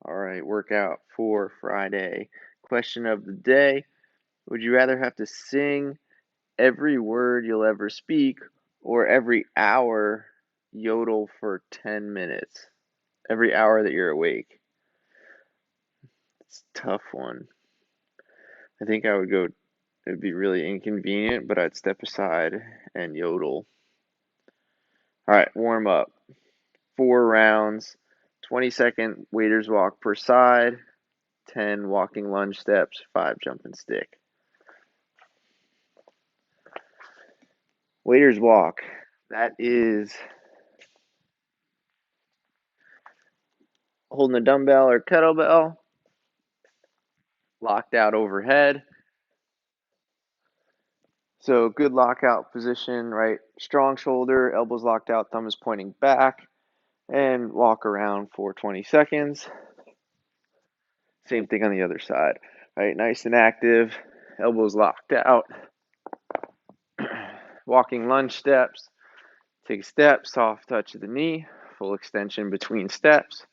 All right, workout for Friday. Question of the day. Would you rather have to sing every word you'll ever speak or every hour yodel for 10 minutes? Every hour that you're awake. It's a tough one. I think I would go, it'd be really inconvenient, but I'd step aside and yodel. All right, warm up. 4 rounds, 20-second waiter's walk per side, 10 walking lunge steps, 5 jumping stick. Waiter's walk. That is holding a dumbbell or kettlebell, locked out overhead. So good lockout position, right? Strong shoulder, elbows locked out, thumb is pointing back, and walk around for 20 seconds. Same thing on the other side, right? Nice and active, elbows locked out. Walking lunge steps. Take a step, soft touch of the knee, full extension between steps.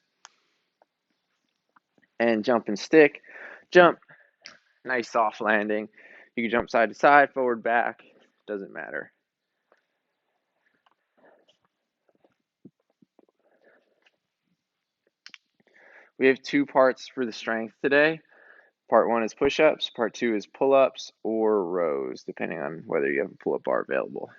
And jump and stick. Jump, nice soft landing. You can jump side to side, forward, back, doesn't matter. We have 2 parts for the strength today. Part 1 is push-ups, part 2 is pull-ups or rows, depending on whether you have a pull-up bar available.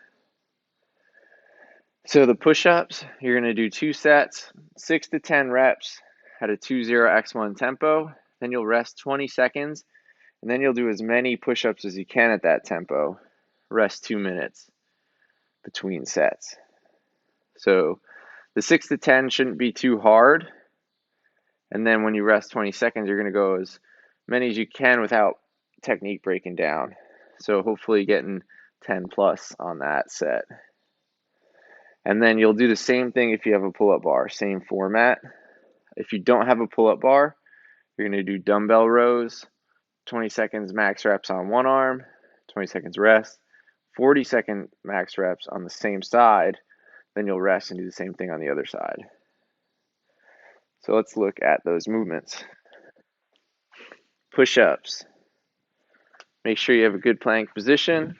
So the push-ups, you're going to do 2 sets, 6 to 10 reps at a 20x1 tempo. Then you'll rest 20 seconds, and then you'll do as many push-ups as you can at that tempo. Rest 2 minutes between sets. So the 6 to 10 shouldn't be too hard. And then when you rest 20 seconds, you're going to go as many as you can without technique breaking down. So hopefully getting 10 plus on that set. And then you'll do the same thing if you have a pull-up bar, same format. If you don't have a pull-up bar, you're going to do dumbbell rows, 20 seconds max reps on one arm, 20 seconds rest, 40-second max reps on the same side, then you'll rest and do the same thing on the other side. So let's look at those movements. Push-ups. Make sure you have a good plank position.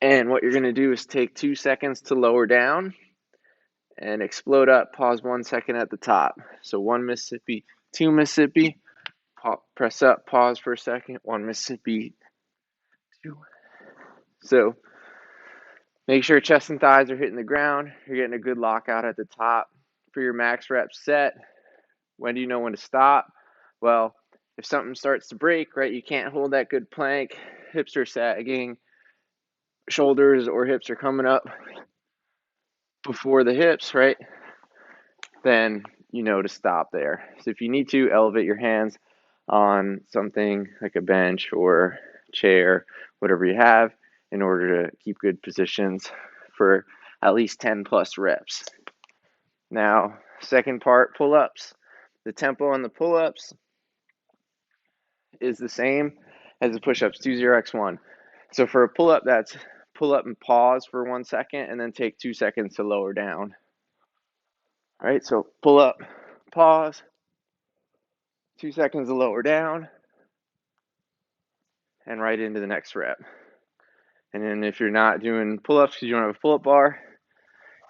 And what you're going to do is take 2 seconds to lower down and explode up. Pause 1 second at the top. So 1 Mississippi, 2 Mississippi. Press up, pause for a second. 1 Mississippi, 2. So make sure chest and thighs are hitting the ground. You're getting a good lockout at the top. For your max rep set, when do you know when to stop? Well, if something starts to break, right, you can't hold that good plank, hips are sagging, shoulders or hips are coming up before the hips, right, then you know to stop there. So if you need to, elevate your hands on something like a bench or chair, whatever you have, in order to keep good positions for at least 10 plus reps. Now, second part, pull-ups. The tempo on the pull-ups is the same as the push-ups, 20x1. So for a pull-up, that's pull up and pause for 1 second and then take 2 seconds to lower down. All right, so pull up, pause, 2 seconds to lower down, and right into the next rep. And then if you're not doing pull-ups because you don't have a pull-up bar,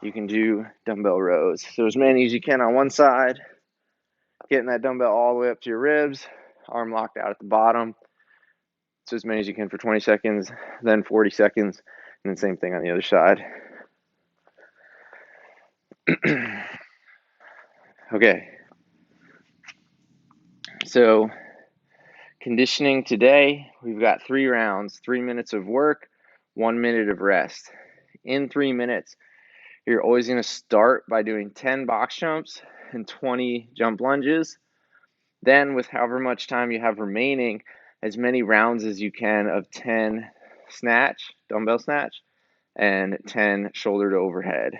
you can do dumbbell rows. So as many as you can on one side, getting that dumbbell all the way up to your ribs, arm locked out at the bottom. So as many as you can for 20 seconds, then 40 seconds, and then same thing on the other side. Okay. So conditioning today, we've got 3 rounds, 3 minutes of work, 1 minute of rest. In 3 minutes, you're always going to start by doing 10 box jumps and 20 jump lunges. Then with however much time you have remaining, as many rounds as you can of 10 snatch, dumbbell snatch, and 10 shoulder to overhead.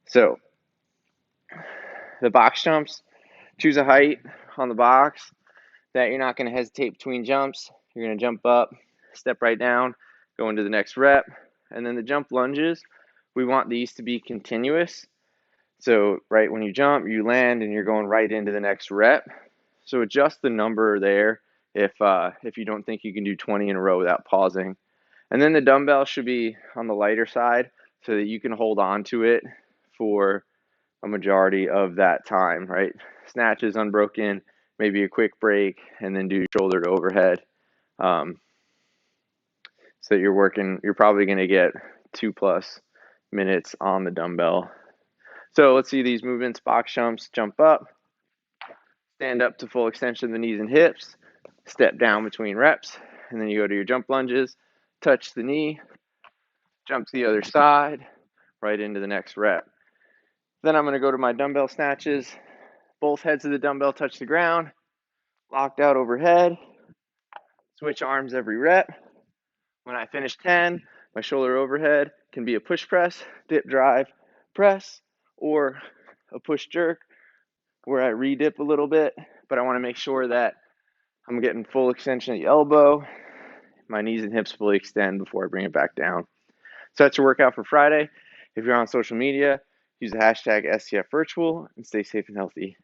So the box jumps, choose a height on the box that you're not going to hesitate between jumps. You're going to jump up, step right down, go into the next rep. And then the jump lunges, we want these to be continuous. So right when you jump, you land and you're going right into the next rep. So adjust the number there if you don't think you can do 20 in a row without pausing. And then the dumbbell should be on the lighter side so that you can hold on to it for a majority of that time, right? Snatches unbroken, maybe a quick break, and then do shoulder to overhead. So you're probably going to get 2+ minutes on the dumbbell. So let's see these movements. Box jumps, jump up, stand up to full extension of the knees and hips, step down between reps, and then you go to your jump lunges, touch the knee, jump to the other side, right into the next rep. Then I'm going to go to my dumbbell snatches. Both heads of the dumbbell touch the ground, locked out overhead, switch arms every rep. When I finish 10, my shoulder overhead can be a push press, dip drive, press, or a push jerk where I re-dip a little bit, but I want to make sure that I'm getting full extension of the elbow, my knees and hips fully extend before I bring it back down. So that's your workout for Friday. If you're on social media, use the hashtag STFVirtual and stay safe and healthy.